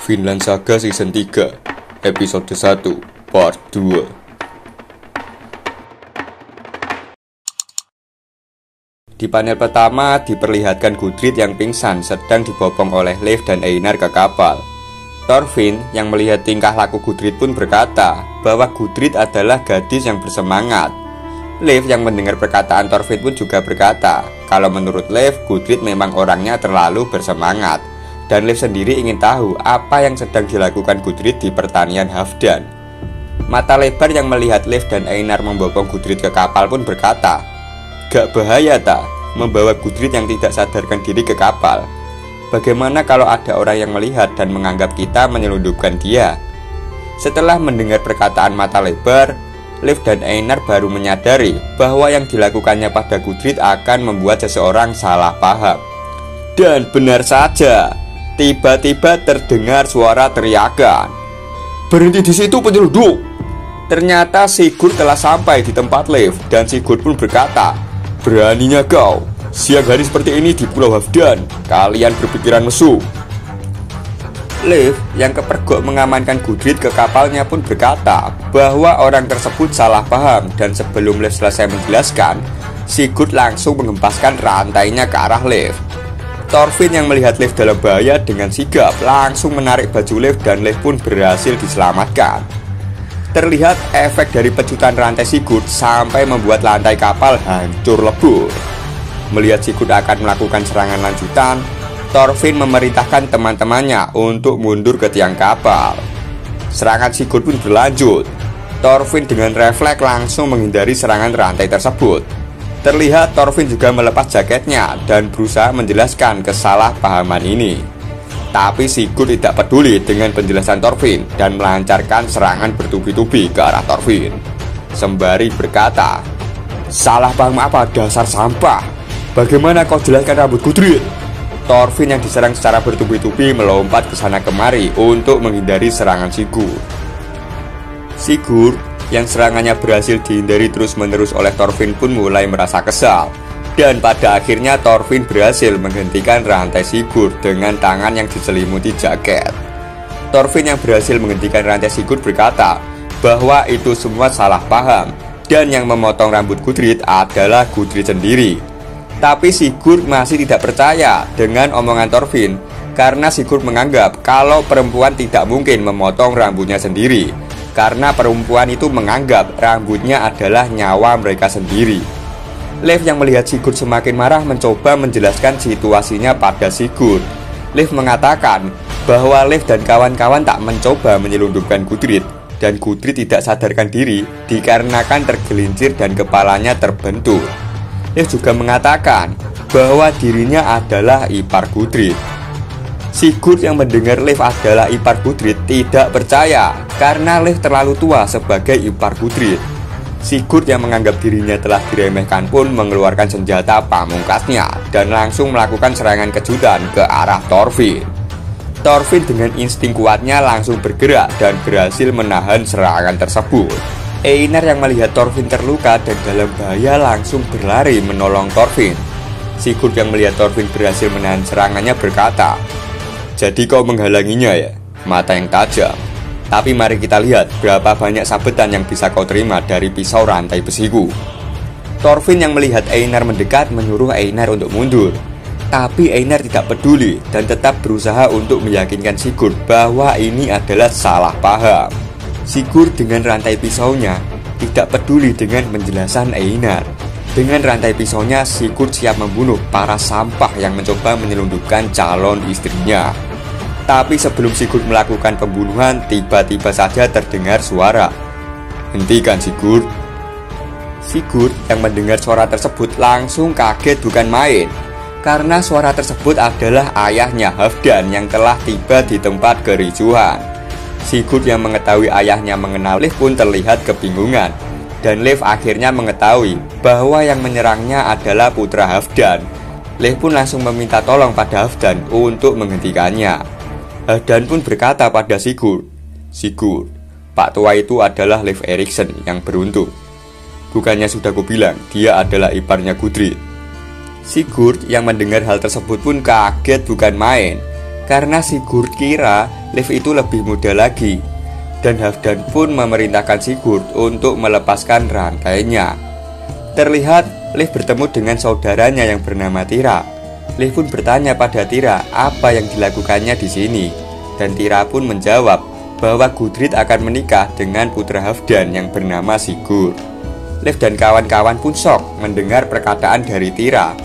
Vinland Saga Season 3 Episode 1 Part 2. Di panel pertama diperlihatkan Gudrid yang pingsan sedang dibopong oleh Leif dan Einar ke kapal. Thorfinn yang melihat tingkah laku Gudrid pun berkata bahwa Gudrid adalah gadis yang bersemangat. Leif yang mendengar perkataan Thorfinn pun juga berkata kalau menurut Leif, Gudrid memang orangnya terlalu bersemangat. Dan Leif sendiri ingin tahu apa yang sedang dilakukan Gudrid di pertanian Halfdan. Mata lebar yang melihat Leif dan Einar membopong Gudrid ke kapal pun berkata, "Gak bahaya tak membawa Gudrid yang tidak sadarkan diri ke kapal? Bagaimana kalau ada orang yang melihat dan menganggap kita menyelundupkan dia?" Setelah mendengar perkataan mata lebar, Leif dan Einar baru menyadari bahwa yang dilakukannya pada Gudrid akan membuat seseorang salah paham. Dan benar saja, tiba-tiba terdengar suara teriakan, "Berhenti di situ penyelundup!" Ternyata Sigurd telah sampai di tempat Leif dan Sigurd pun berkata, "Beraninya kau, siang hari seperti ini di Pulau Halfdan, kalian berpikiran mesum." Leif yang kepergok mengamankan Gudrid ke kapalnya pun berkata bahwa orang tersebut salah paham. Dan sebelum Leif selesai menjelaskan, Sigurd langsung mengempaskan rantainya ke arah Leif. Thorfinn yang melihat Leif dalam bahaya dengan sigap langsung menarik baju Leif dan Leif pun berhasil diselamatkan. Terlihat efek dari pecutan rantai Sigurd sampai membuat lantai kapal hancur lebur. Melihat Sigurd akan melakukan serangan lanjutan, Thorfinn memerintahkan teman-temannya untuk mundur ke tiang kapal. Serangan Sigurd pun berlanjut. Thorfinn dengan refleks langsung menghindari serangan rantai tersebut. Terlihat Thorfinn juga melepas jaketnya dan berusaha menjelaskan kesalahpahaman ini. Tapi Sigurd tidak peduli dengan penjelasan Thorfinn dan melancarkan serangan bertubi-tubi ke arah Thorfinn. Sembari berkata, "Salah paham apa, dasar sampah? Bagaimana kau jelaskan rambut Gudrid?" Thorfinn yang diserang secara bertubi-tubi melompat ke sana kemari untuk menghindari serangan Sigurd. Sigurd yang serangannya berhasil dihindari terus-menerus oleh Thorfinn pun mulai merasa kesal. Dan pada akhirnya Thorfinn berhasil menghentikan rantai Sigurd dengan tangan yang diselimuti jaket. Thorfinn yang berhasil menghentikan rantai Sigurd berkata bahwa itu semua salah paham dan yang memotong rambut Gudrid adalah Gudrid sendiri. Tapi Sigurd masih tidak percaya dengan omongan Thorfinn karena Sigurd menganggap kalau perempuan tidak mungkin memotong rambutnya sendiri, karena perempuan itu menganggap rambutnya adalah nyawa mereka sendiri. Leif yang melihat Sigurd semakin marah mencoba menjelaskan situasinya pada Sigurd. Leif mengatakan bahwa Leif dan kawan-kawan tak mencoba menyelundupkan Gudrid, dan Gudrid tidak sadarkan diri dikarenakan tergelincir dan kepalanya terbentur. Leif juga mengatakan bahwa dirinya adalah ipar Gudrid. Sigurd yang mendengar Leif adalah ipar Gudrid tidak percaya karena Leif terlalu tua sebagai ipar Gudrid. Sigurd yang menganggap dirinya telah diremehkan pun mengeluarkan senjata pamungkasnya dan langsung melakukan serangan kejutan ke arah Thorfinn. Thorfinn dengan insting kuatnya langsung bergerak dan berhasil menahan serangan tersebut. Einar yang melihat Thorfinn terluka dan dalam bahaya langsung berlari menolong Thorfinn. Sigurd yang melihat Thorfinn berhasil menahan serangannya berkata, "Jadi kau menghalanginya ya? Mata yang tajam. Tapi mari kita lihat berapa banyak sabetan yang bisa kau terima dari pisau rantai besiku." Thorfinn yang melihat Einar mendekat menyuruh Einar untuk mundur. Tapi Einar tidak peduli dan tetap berusaha untuk meyakinkan Sigurd bahwa ini adalah salah paham. Sigurd dengan rantai pisaunya tidak peduli dengan penjelasan Einar. Dengan rantai pisaunya, Sigurd siap membunuh para sampah yang mencoba menyelundupkan calon istrinya. Tapi sebelum Sigurd melakukan pembunuhan, tiba-tiba saja terdengar suara, "Hentikan Sigurd." Sigurd yang mendengar suara tersebut langsung kaget bukan main, karena suara tersebut adalah ayahnya Halfdan yang telah tiba di tempat kericuhan. Sigurd yang mengetahui ayahnya mengenal Leif pun terlihat kebingungan. Dan Leif akhirnya mengetahui bahwa yang menyerangnya adalah putra Halfdan. Leif pun langsung meminta tolong pada Halfdan untuk menghentikannya. Halfdan pun berkata pada Sigurd, "Sigurd, Pak tua itu adalah Leif Erikson yang beruntung. Bukannya sudah kubilang dia adalah iparnya Gudrid." Sigurd yang mendengar hal tersebut pun kaget bukan main, karena Sigurd kira Leif itu lebih muda lagi, dan Halfdan pun memerintahkan Sigurd untuk melepaskan rantainya. Terlihat Leif bertemu dengan saudaranya yang bernama Thyra. Leif pun bertanya pada Thyra apa yang dilakukannya di sini, dan Thyra pun menjawab bahwa Gudrid akan menikah dengan putra Halfdan yang bernama Sigurd. Leif dan kawan-kawan pun shock mendengar perkataan dari Thyra.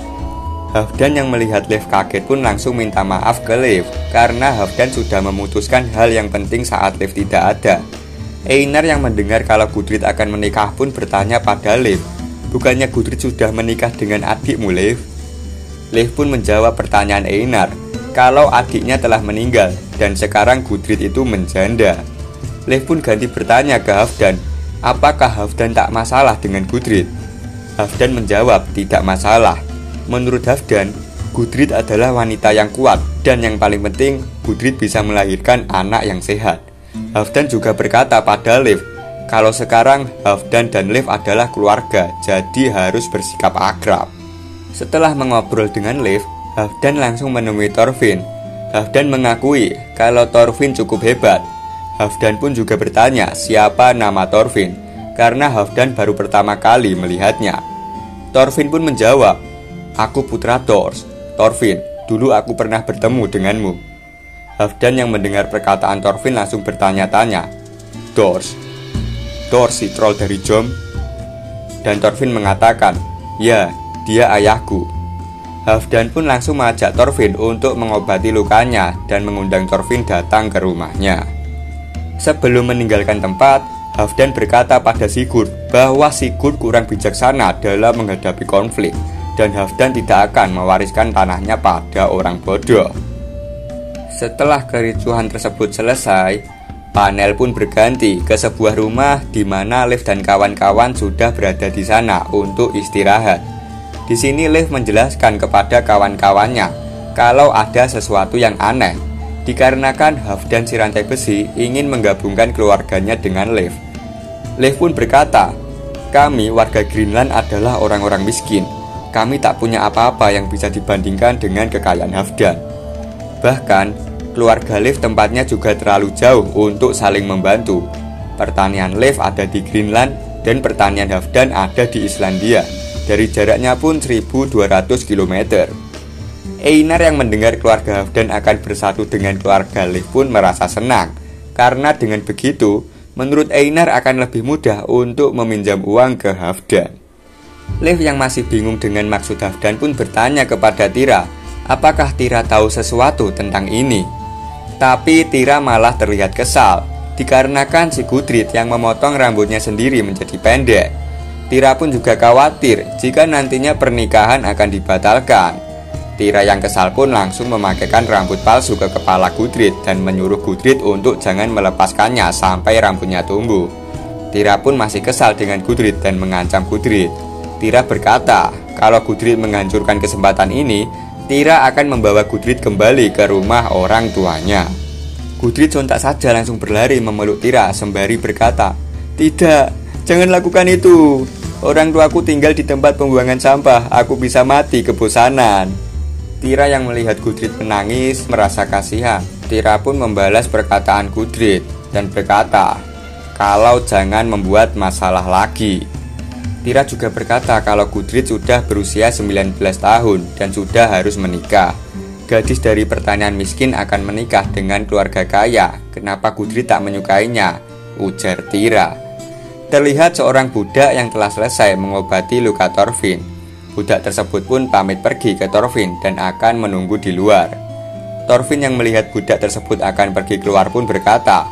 Halfdan yang melihat Leif kaget pun langsung minta maaf ke Leif karena Halfdan sudah memutuskan hal yang penting saat Leif tidak ada. Einar yang mendengar kalau Gudrid akan menikah pun bertanya pada Leif, bukannya Gudrid sudah menikah dengan adikmu, Leif? Leif pun menjawab pertanyaan Einar kalau adiknya telah meninggal dan sekarang Gudrid itu menjanda. Leif pun ganti bertanya ke Halfdan, apakah Halfdan tak masalah dengan Gudrid? Halfdan menjawab tidak masalah. Menurut Halfdan, Gudrid adalah wanita yang kuat dan yang paling penting Gudrid bisa melahirkan anak yang sehat. Halfdan juga berkata pada Leif kalau sekarang Halfdan dan Leif adalah keluarga, jadi harus bersikap akrab. Setelah mengobrol dengan Leif, Halfdan langsung menemui Thorfinn. Halfdan mengakui kalau Thorfinn cukup hebat. Halfdan pun juga bertanya siapa nama Thorfinn karena Halfdan baru pertama kali melihatnya. Thorfinn pun menjawab, aku putra Thors. Thorfinn, dulu aku pernah bertemu denganmu. Halfdan yang mendengar perkataan Thorfinn langsung bertanya-tanya, Thors si troll dari Jom? Dan Thorfinn mengatakan, ya, dia ayahku. Halfdan pun langsung mengajak Thorfinn untuk mengobati lukanya dan mengundang Thorfinn datang ke rumahnya. Sebelum meninggalkan tempat, Halfdan berkata pada Sigurd bahwa Sigurd kurang bijaksana dalam menghadapi konflik dan Halfdan tidak akan mewariskan tanahnya pada orang bodoh. Setelah kericuhan tersebut selesai, panel pun berganti ke sebuah rumah di mana Leif dan kawan-kawan sudah berada di sana untuk istirahat. Di sini Leif menjelaskan kepada kawan-kawannya kalau ada sesuatu yang aneh, dikarenakan Halfdan si rantai besi ingin menggabungkan keluarganya dengan Leif. Leif pun berkata, kami warga Greenland adalah orang-orang miskin. Kami tak punya apa-apa yang bisa dibandingkan dengan kekayaan Halfdan. Bahkan, keluarga Leif tempatnya juga terlalu jauh untuk saling membantu. Pertanian Leif ada di Greenland dan pertanian Halfdan ada di Islandia. Dari jaraknya pun 1200 km. Einar yang mendengar keluarga Halfdan akan bersatu dengan keluarga Leif pun merasa senang. Karena dengan begitu, menurut Einar akan lebih mudah untuk meminjam uang ke Halfdan. Leif yang masih bingung dengan maksud Halfdan pun bertanya kepada Thyra, apakah Thyra tahu sesuatu tentang ini? Tapi Thyra malah terlihat kesal, dikarenakan si Gudrid yang memotong rambutnya sendiri menjadi pendek. Thyra pun juga khawatir jika nantinya pernikahan akan dibatalkan. Thyra yang kesal pun langsung memakaikan rambut palsu ke kepala Gudrid dan menyuruh Gudrid untuk jangan melepaskannya sampai rambutnya tumbuh. Thyra pun masih kesal dengan Gudrid dan mengancam Gudrid. Thyra berkata kalau Gudrid menghancurkan kesempatan ini, Thyra akan membawa Gudrid kembali ke rumah orang tuanya. Gudrid sontak saja langsung berlari memeluk Thyra sembari berkata, tidak, jangan lakukan itu. Orang tuaku tinggal di tempat pembuangan sampah, aku bisa mati kebosanan. Thyra yang melihat Gudrid menangis merasa kasihan. Thyra pun membalas perkataan Gudrid dan berkata kalau jangan membuat masalah lagi. Thyra juga berkata kalau Gudrid sudah berusia 19 tahun dan sudah harus menikah. Gadis dari pertanian miskin akan menikah dengan keluarga kaya. Kenapa Gudrid tak menyukainya? Ujar Thyra. Terlihat seorang budak yang telah selesai mengobati luka Thorfinn. Budak tersebut pun pamit pergi ke Thorfinn dan akan menunggu di luar. Thorfinn yang melihat budak tersebut akan pergi keluar pun berkata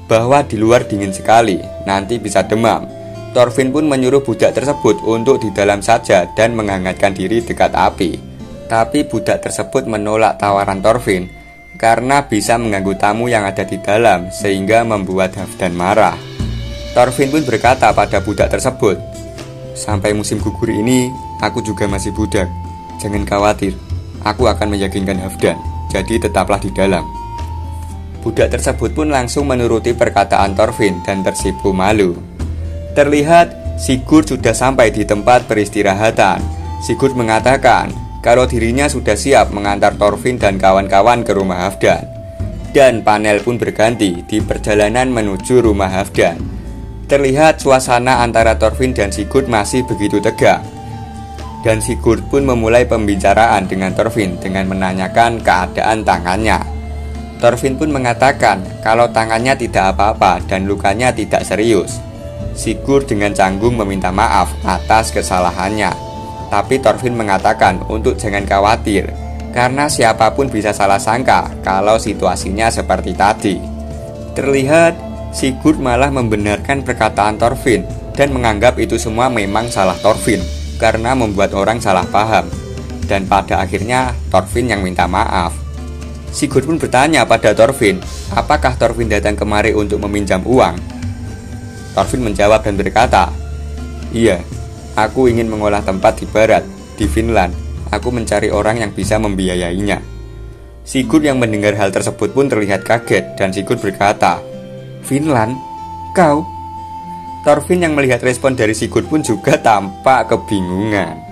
bahwa di luar dingin sekali, nanti bisa demam. Thorfinn pun menyuruh budak tersebut untuk di dalam saja dan menghangatkan diri dekat api. Tapi budak tersebut menolak tawaran Thorfinn karena bisa mengganggu tamu yang ada di dalam sehingga membuat Halfdan marah. Thorfinn pun berkata pada budak tersebut, sampai musim gugur ini, aku juga masih budak. Jangan khawatir, aku akan meyakinkan Halfdan, jadi tetaplah di dalam. Budak tersebut pun langsung menuruti perkataan Thorfinn dan tersipu malu. Terlihat Sigurd sudah sampai di tempat peristirahatan. Sigurd mengatakan kalau dirinya sudah siap mengantar Thorfinn dan kawan-kawan ke rumah Halfdan. Dan panel pun berganti di perjalanan menuju rumah Halfdan. Terlihat suasana antara Thorfinn dan Sigurd masih begitu tegang. Dan Sigurd pun memulai pembicaraan dengan Thorfinn dengan menanyakan keadaan tangannya. Thorfinn pun mengatakan kalau tangannya tidak apa-apa dan lukanya tidak serius. Sigurd dengan canggung meminta maaf atas kesalahannya. Tapi Thorfinn mengatakan untuk jangan khawatir, karena siapapun bisa salah sangka kalau situasinya seperti tadi. Terlihat Sigurd malah membenarkan perkataan Thorfinn dan menganggap itu semua memang salah Thorfinn karena membuat orang salah paham. Dan pada akhirnya Thorfinn yang minta maaf. Sigurd pun bertanya pada Thorfinn, apakah Thorfinn datang kemari untuk meminjam uang? Thorfinn menjawab dan berkata, iya, aku ingin mengolah tempat di barat, di Finland. Aku mencari orang yang bisa membiayainya. Sigurd yang mendengar hal tersebut pun terlihat kaget dan Sigurd berkata, Finland? Kau? Thorfinn yang melihat respon dari Sigurd pun juga tampak kebingungan.